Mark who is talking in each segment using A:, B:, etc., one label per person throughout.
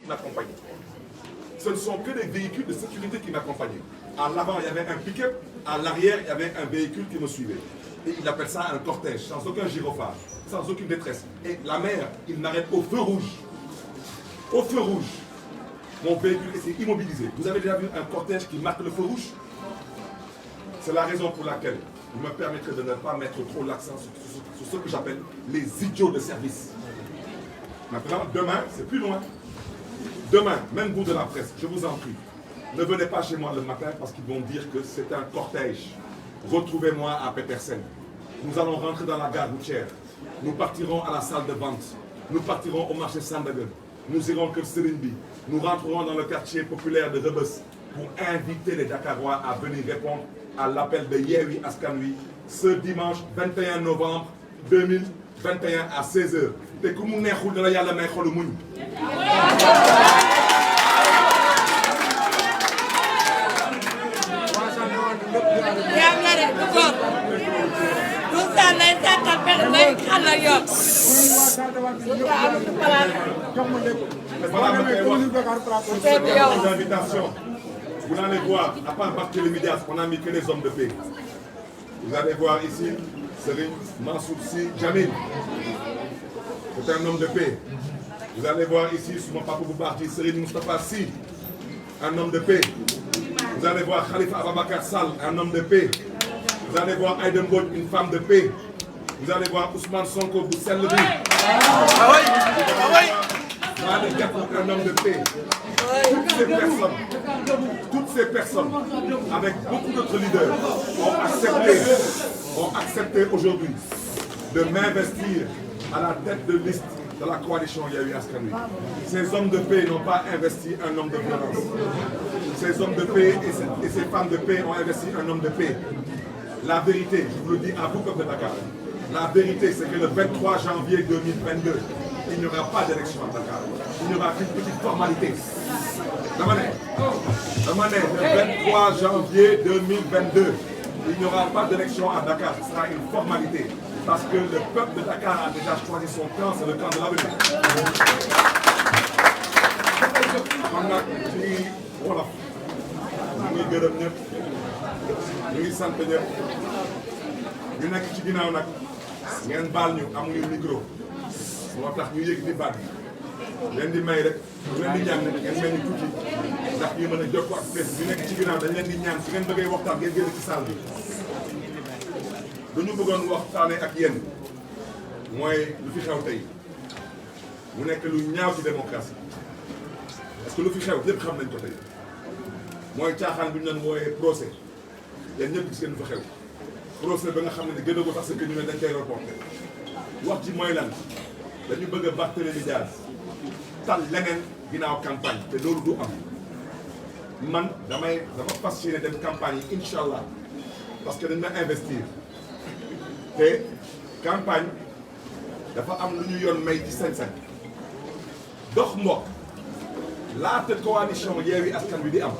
A: m'accompagnaient. Ce ne sont que des véhicules de sécurité qui m'accompagnaient. À l'avant, il y avait un pick-up. À l'arrière, il y avait un véhicule qui me suivait. Et il appelle ça un cortège, sans aucun gyrophare, sans aucune détresse. Et la mère, il m'arrête au feu rouge. Au feu rouge. Mon véhicule était immobilisé. Vous avez déjà vu un cortège qui marque le feu rouge? C'est la raison pour laquelle vous me permettrez de ne pas mettre trop l'accent sur ce que j'appelle les idiots de service. Maintenant, demain, c'est plus loin. Demain, même vous de la presse, je vous en prie, ne venez pas chez moi le matin parce qu'ils vont dire que c'est un cortège. Retrouvez-moi à Petersen. Nous allons rentrer dans la gare routière. Nous partirons à la salle de vente. Nous partirons au marché Sandaga. Nous irons que Serigne. Nous rentrerons dans le quartier populaire de Rebeuss pour inviter les Dakarois à venir répondre à l'appel de Yewwi Askan Wi ce dimanche 21 novembre 2021 à 16h. te ku mu neexul dala yàlla may xolu muñ. Vous allez voir, à part Barthélémy Dias, on n'a mis que les hommes de paix. Vous allez voir ici, Serigne Mansour Sy Djamil. C'est un homme de paix. Vous allez voir ici, sur mon papa Boubardi, Serigne Moustapha Sy, un homme de paix. Vous allez voir Khalifa Ababacar Sall, un homme de paix. Vous allez voir Aïda Mbodj, une femme de paix. Vous allez voir Ousmane Sonko Boussel un homme de paix. Toutes ces personnes, avec beaucoup d'autres leaders, ont accepté aujourd'hui de m'investir à la tête de liste de la coalition Yewwi Askan Wi. Ces hommes de paix n'ont pas investi un homme de violence. Ces hommes de paix et ces femmes de paix ont investi un homme de paix. La vérité, je vous le dis à vous comme de Dakar, la vérité c'est que le 23 janvier 2022, il n'y aura pas d'élection à Dakar. Il n'y aura qu'une petite formalité. Le 23 janvier 2022, il n'y aura pas d'élection à Dakar. Ce sera une formalité. Parce que le peuple de Dakar a déjà choisi son camp, c'est le camp de l'avenir. Voilà. Ñu ngi gërëm ñëpp ñu ngi sant ñëpp ñu nekk ci ginnaaw nag ngeen baal ñu amuñu micro moo tax ñu yëg di baat leen di may rek bu leen di ñaan ngeen mel ni tuuti ndax ñu mën a jokkoo ak presse bi nekk ci ginnaaw dañ leen di ñaan su ngeen bëggee waxtaan ngeen génn ci salle bi. lu ñu bëggoon waxtaanee ak yéen mooy lu fi xew tey mu nekk lu ñaaw ci démocratie parce que lu fi xew lépp xam nañ ko tey mooy caaxaan bi ñu doon wooyee procès yéen ñëpp gis ngeen lu fa xew procès ba nga xam ne gën a ko sax que ñu ne dañ koy reporté wax ci mooy lan dañu bëgg a Barthélémy Dias tal leneen ginnaaw campagne te loolu du am man dama fas yéene dem campagne yi incha allah parce que dañ ma investir te campagne dafa am lu ñu yoon may ci sañ-sañ dox mbokk laata coalition Yewwi Askan Wi di am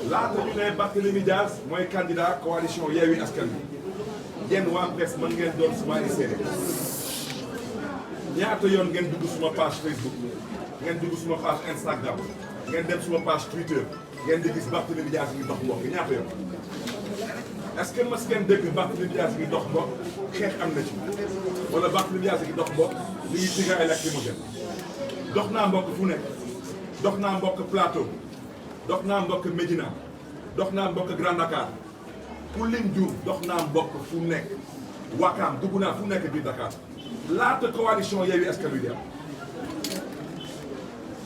A: laata ñu ne Barthélémy Dias mooy candidat coalition Yewwi Askan Wi yéen waa presse mën ngeen doon suma ay seede ñaata yoon ngeen dugg suma page Facebook ngeen dugg suma page Instagram ngeen dem suma page Twitter ngeen di gis Barthélémy Dias ngi dox mbokk ñaata yoon est-ce que mas ngeen dégg Barthélémy Dias ngi dox mbokk xeex am na ci wala Barthélémy Dias ngi dox mbokk li ngi tiga ay lacrymogène dox naa mbokk fu nekk dox naa mbokk Plateau dox naa mbokk Médina dox naa mbokk Grand Dakar ku lim Diouf dox naa mbokk fu nekk Wakaam dugg naa fu nekk biir Dakar laata coalition Yewwi Askan Wi di am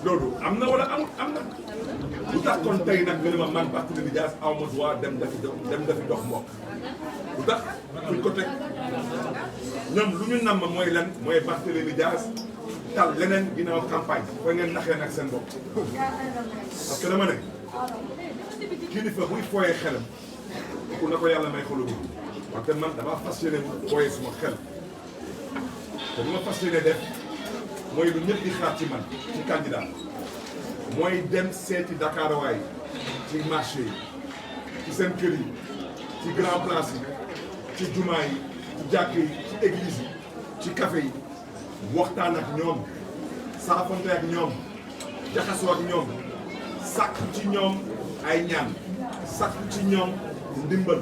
A: loolu am na wala amul am na lu tax kon tey nag nga ne ma man Barthélémy Dias aw ma droit dem dafi dox mbokk lu tax fuñ ko teg ñoom lu ñu namm mooy lan mooy Barthélémy Dias tal leneen ginnaaw campagne fooy ngeen naxee nag seen bopp parce que dama ne kilifa buy fooyee xelam ku na ko yàlla may xolu bu wante man dama fas yéene fooyee suma xel te li ma fas yéene def mooy lu ñëpp di xaar ci man ci candidat mooy dem seeti Dakarois ci marché yi ci seen kër yi ci grand place yi ci jumaa yi ci jàkk yi ci église yi ci café yi waxtaan ak ñoom saafante ak ñoom jaxasoo ak ñoom sàkku ci ñoom ay ñaan sàkku ci ñoom ndimbal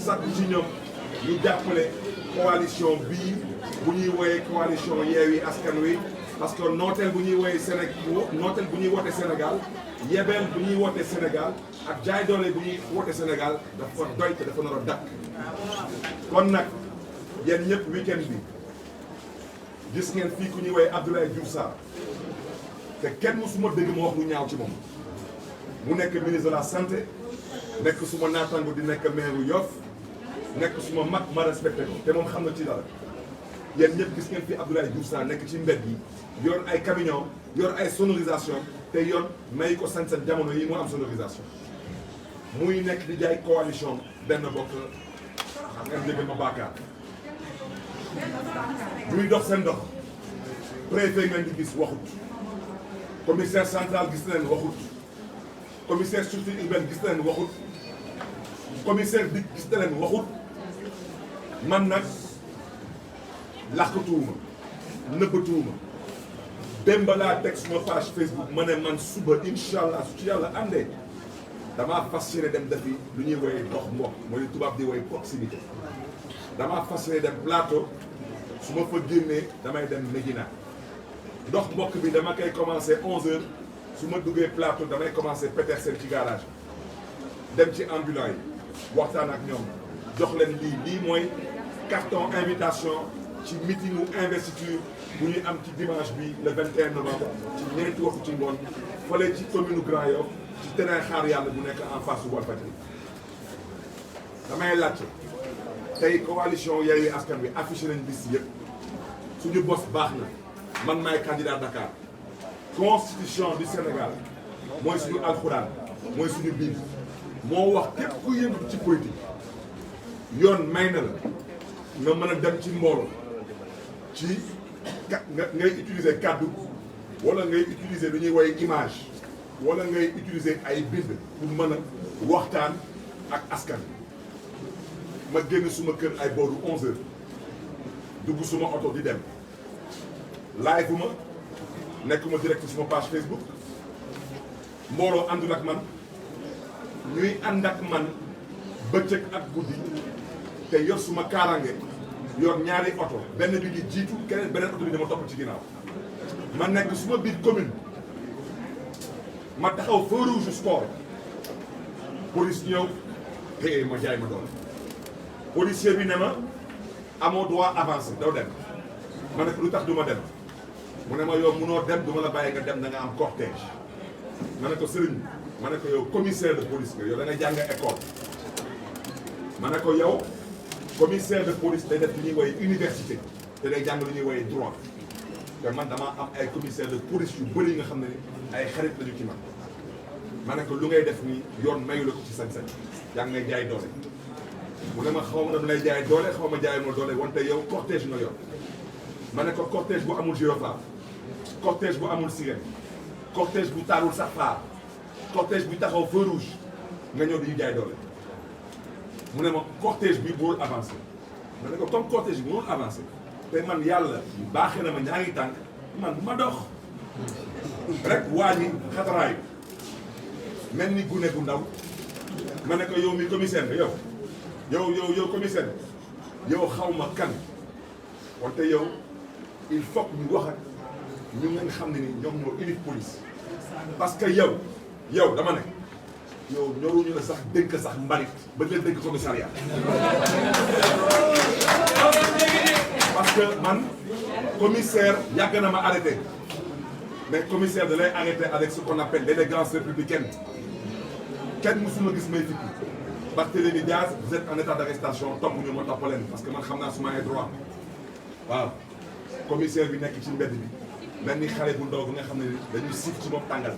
A: sàkku ci ñoom ñu jàppale coalition bii bu ñuy woowee coalition Yewwi Askan Wi parce que nooteel bu ñuy woowee Sénégal nooteel bu ñuy woote Sénégal yebeel bu ñuy woote Sénégal ak jaay doole bu ñuy woote Sénégal dafa doy te dafa nar a dakk kon nag yéen ñëpp week-end bi gis ngeen fii ku ñuy woowee Abdoulaye Diouf Sarr te kenn musuma dégg ma wax lu ñaaw ci moom mu nekk ministre de la santé nekk suma naataango di nekk maire Yoff nekk suma mag ma respecté ko te moom xam na ci dara yéen ñëpp gis ngeen fi Abdoulaye Diouf Sarr nekk ci mbedd yi yor ay camion yor ay sonorisation te yoon may ko sañ-sañ jamono yi mu am sonorisation muy nekk di jaay coalition benn bokk xam ngeen dégg ma baakaar muy dox seen dox préfet ngeen di gis waxut commissaire central gis na leen waxut commissaire structure urbaine gis na leen waxut commissaire dik gis na leen waxut man nag làqatuwuma nëbbatuwuma démb laa teg suma page Facebook ma ne man suba incha allah su ci yàlla àndee damaa fas yéene dem defi lu ñuy woowee dox mbokk mooy li tubaab di woowee proximité damaa fas yéene dem plateau su ma fa génnee damay dem Médina dox mbokk bi dama koy commencé 11h su ma duggee plateau damay commencé Petersen ci garage dem ci ambulant yi waxtaan ak ñoom jox leen lii mooy carton invitation ci meetingu investiture bu ñuy am ci dimanche bi le 21 novembre ci ñeenti waxtu ci ngoon fële ci commune Grand Yoff ci terrain xaar yàlla bu nekk en face bu Walfadjri damay laajte tey coalition Yewwi Askan Wi affiché nañ liste yëpp suñu bos baax na man maay candidat Dakar constitution du Sénégal mooy suñu alxuraan mooy suñu biir moo wax képp ku yëngu ci politique yoon may na la nga mën a dem ci mbooloo ci ngay utiliser kàddu wala ngay utiliser lu ñuy woowee image wala ngay utiliser ay bind pour mën a waxtaan ak askan ma génn suma kër ay booru 11h dugg suma oto di dem live bu ma nekkuma direct suma page Facebook mbooloo àndul ak man ñuy ànd ak man bëccëg ak guddi te yor suma kaaraange yor ñaari oto benn bi di jiitu keneen beneen oto bi dama topp ci ginnaaw ma nekk suma biir commune ma taxaw feu rouge sport police ñëw te ma jaay ma doon policier bi ne ma amoo droit avancer doo dem ma ne ko lu tax du ma dem mu ne ma yow munoo dem du ma la bàyyi nga dem da nga am cortège ma ne ko sëriñ ma ne ko yow commissaire de police nga yow da nga jàng école ma ne ko yow commissaire de police day def lu ñuy woowee université te day jàng lu ñuy woowee droit te man damaa am ay commissaire de police yu bëri yi nga xam ne ay xarit lañu ci man ma ne ko lu ngay def nii yoon mayu la ko ci sañ-sañ yaa ngi ngay jaay doole mu ne ma xaw ma dama lay jaay doole xaw ma jaay ma doole wante yow cortège nga yor ma ne ko cortège bu amul gyrophare cortège bu amul sirène cortège bu taalul sax phare cortège bu taxaw feu rouge nga ñëw di jaay doole mu ne ma cortège bi mënul avancé ma ne ko comme cortège bi mënul avancé te man yàlla baaxee na ma ñaari tànk man ma dox rek waa ji xataraayu mel ni gune gu ndaw ma ne ko yow mi commissaire nga yow commissaire yow xaw ma kan wante yow il faut que ñu wax ak ñu nga xam ne ni ñoom ñoo élite police parce que yow dama ne yow ñoruñu la sax dénk sax mbalit ba leen dénk commissariat parce que man commissaire yàgg na ma arrêté mais commissaire da lay arrêté avec ce qu'on appelle l'élégance républicaine kenn mësuma gis may fikki Barthélémy Diaz vous êtes en état d'arrestation topp ñu ma topp leen parce que man xam naa suma ay droit waaw commissaire bi nekk ci mbedd bi mel ni xale bu ndaw bi nga xam ne dañuy siif ci moom tàngal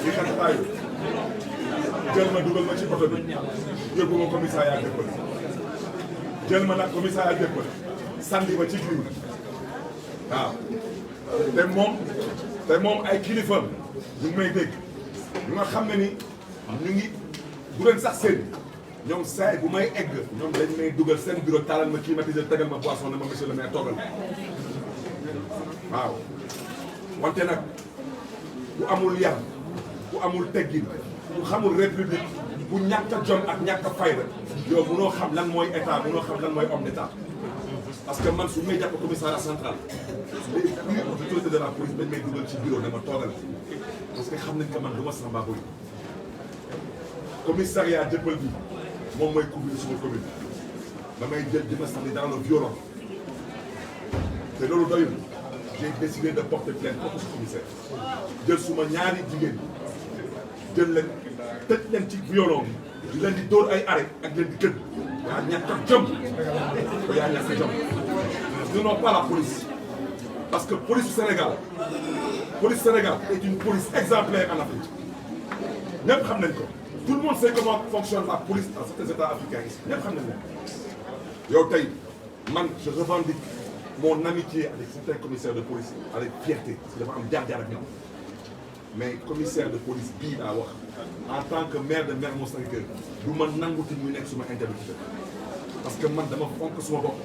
A: di xataayu jël ma dugal ma ci oto bi yóbbu ma commissariat Dieuppeul jël ma nag commissariat Dieuppeul sànni ma ci biir waaw te moom ay kilifam ñu ngi may dégg ñu nga xam ne ni ñu ngi du leen sax seen ñoom saay bu may egg ñoom dañ may dugal seen bureau taalal ma climatiseur tegal ma boisson ne ma monsieur le maire toogal waaw wante nag ku amul yar ku amul teggin ku xamul république ku ñàkk a jom ak ñàkk a fayda yow mënoo xam lan mooy état mënoo xam lan mooy homme d'état parce que man su may jàpp commissariat central les plus autorités de la police dañ may dugal ci bureau dama toogal parce que xam nañ que man du ma Samba Boy commissariat Dieuppeul bi moom mooy couvrir suma commune damay jël di ma sànni dans le violent te loolu doyul j'ai décidé de porter plainte contre ce commissaire jël suma ñaari jigéen jël leen tëj leen ci violon bi di leen di dóor ay arrêt ak leen di gën yaa ñàkk a jom yaa ñàkk a jom nous n'avons pas la police parce que police Sénégal est une police exemplaire en Afrique ñëpp xam nañ ko tout le monde sait comment fonctionne la police dans certains états africains ici ñëpp xam nañ leen yow tey man je revendique mon amitié avec certains commissaires de police avec fierté parce que dafa am jaar-jaar ak ñoom mais commissaire de police bii laa wax en tant que maire de Mermoz Sacré-Cœur du ma nanguti muy nekk suma interlocuteur parce que man dama fonk suma bopp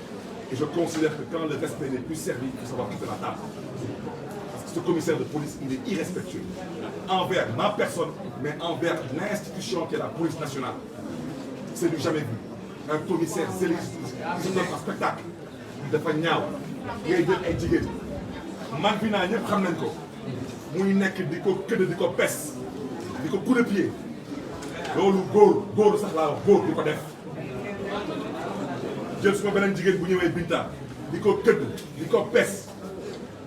A: et je considère que quand le respect n'est plus servi il faut savoir quitter la table parce que ce commissaire de police il est irrespectueux envers ma personne mais envers l'institution qui est la police nationale c'est du jamais vu un commissaire zélé qui se donne en spectacle dafa ñaaw ngay jël ay jigéen man bi naa ñëpp xam nañ ko muy nekk di ko këdd di ko pes di ko coup de pied loolu góor sax laa wax góor di ko def jël suma beneen jigéen bu ñëwee Binta di ko këdd di ko pes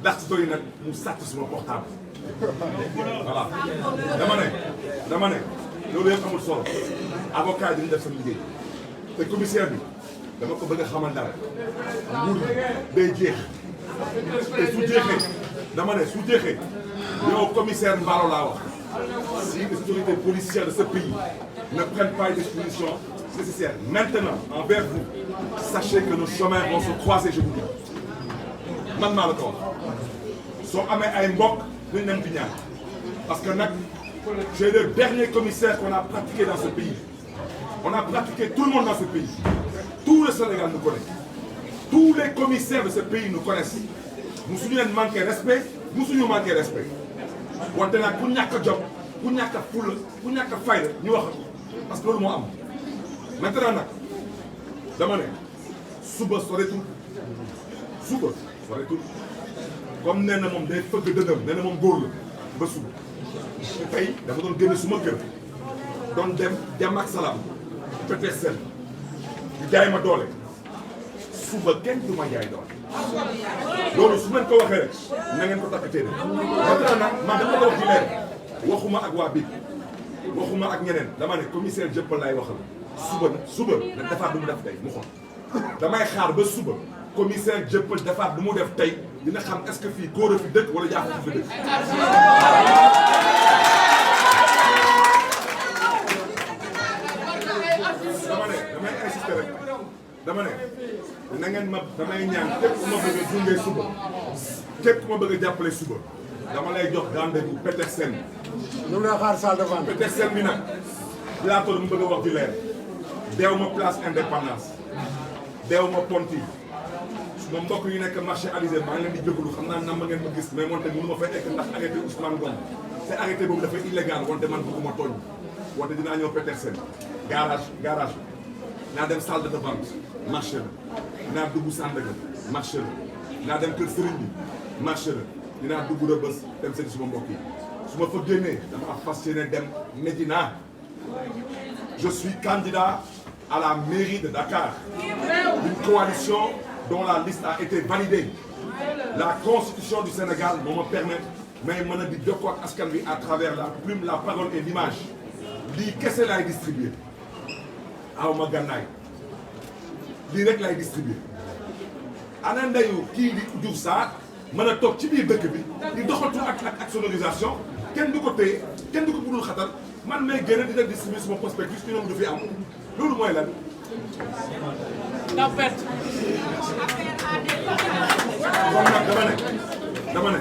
A: ndax si doy nag mu sàcc suma portable voilà dama ne loolu yëpp amul solo avocat yi dañu def seen liggéey te commissaire bi dama ko bëgg a xamal dara nguur day jeex te su jeexee dama ne su jeexee yow commissaire Mbaro laa wax si les autorités policières de ce pays ne prennent pas les dispositions nécessaires maintenant envers vous sachez que nos chemins vont se croiser je vous dis man maa la ko wax soo amee ay mbokk dañ leen di ñaan parce que nag j'ai le dernier commissaire qu'on a pratiqué dans ce pays on a pratiqué tout le monde dans ce pays tout le Sénégal nous connaît tous les commissaires de ce pays nous connaissent musuñu leen manqué respect musuñu manqué respect wante nag ku ñàkk a jom ku ñàkk a fulla ku ñàkk a fayda ñu wax parce que loolu moo am maintenant nag dama ne suba soretul comme nee na moom day fëgg dëgëm nee na moom góor la ba suba te tey dama doon génne suma kër doon dem jàmm ak salaam Petersen ñu jaay ma doole suba kenn du ma jaay doole loolu su ngeen ko waxee rek na ngeen ko takkatee de maintenant nag man dama ko wax ci leer waxuma ak waa BIC waxuma ak ñeneen dama ne commissaire Dieuppeul laay waxal suba nag defaat lu mu def tey mu xool damay xaar ba suba commissaire Dieuppeul defaat lu mu def tey dina xam est-ce que fii góor a fi dëkk wala jaaxal fi dëkk. damay insister rek dama ne na ngeen ma damay ñaan képp ku ma bëgg a gunge suba képp ku ma bëgg a jàppale suba dama lay jox rendez-vous Petersen.
B: ñu ngi lay xaar salle de vente.
A: Petersen bi nag plateau bi mu bëgg a wax di leer deew ma place indépendance deew ma Ponty suma mbokk yu nekk marché Alizé maa ngi leen di jégalu xam naa nam ma ngeen ma gis mais moonte mënu ma fay ekk ndax arrêté Ousmane Ngom te arrêté boobu dafa illégal wante man bëgguma tooñ wante dinaa ñëw Petersen garage naa dem salle de vente marché la dinaa dugg Sandaga marché la dinaa dem kër Serigne bi marché la dinaa dugg Rebeuss dem seeti suma mbokk yi su ma fa génnee dama fas yéene dem Médina je suis candidat à la mairie de Dakar une coalition dont la liste a été validée la constitution du Sénégal moo ma permet may mën a di jokkoo ak askan wi à travers la plume la parole et l'image lii kese laay distribuer aw ma gànnaay lii rek laay distribuer ana ndeyu kii di Diouf Sarr mën a toog ci biir dëkk bi di doxatu ak sonorisation kenn du ko téye kenn du ko budul xatal man may génn dina distribuer sama prospectus ñu ñoom du fi am loolu mooy lan. kon nag dama ne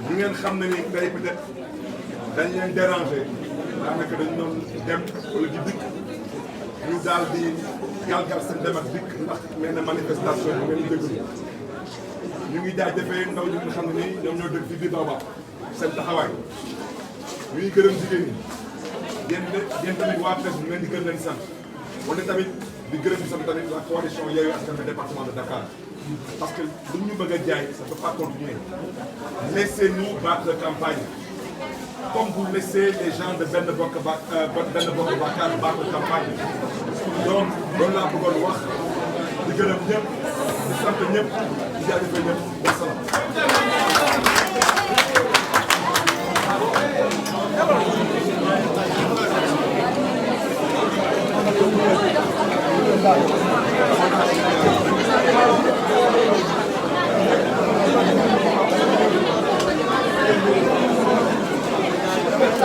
A: li ngeen xam ne ni tey peut-être dañ leen déranger daanaka dañu doon dem wala di dikk ñu daal di galgal seen dem ak dikk ndax mel na manifestation yi ngeen déglu ñu ngi jaajëfee ndaw ñi nga xam ne nii ñoom ñoo dëkk ci biir Baobab seen taxawaay ñu ngi gërëm jigéen ñi yéen tamit waa presse bi ngeen di gërëm leen sant wala tamit di gërëm di sant tamit la coalition Yewwi Askan Wi département de Dakar parce que lu ñu bëgg a jaay ça ne peut pas continuer. Laissez-nous battre campagne comme vous laissez les gens de Benno Bokk Yaakaar battre campagne donc loolu laa bëggoon wax di gërëm ñëpp di sant ñëpp di jaajëfal ñëpp wasalaam.